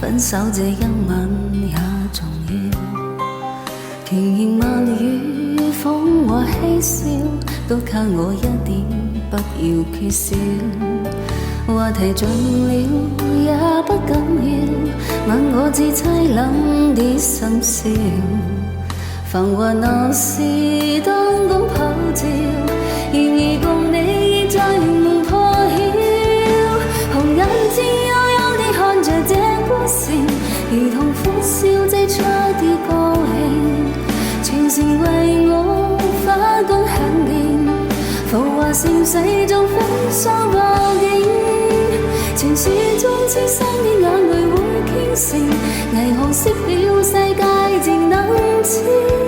分手這一吻也重要，甜言蜜語謊話嬉笑，都靠我一點，不要缺少。話題盡了也不緊要，問我至凄冷的心笑。繁華鬧市燈光普照，然而共你已在凝夢破曉。紅眼睛幽幽地看着這故事，如同歡笑擠出啲高興，全城為我花光響亮，浮華盛世中風霜報應。情緒中痴心的眼淚會傾城，霓虹熄了世界漸冷清。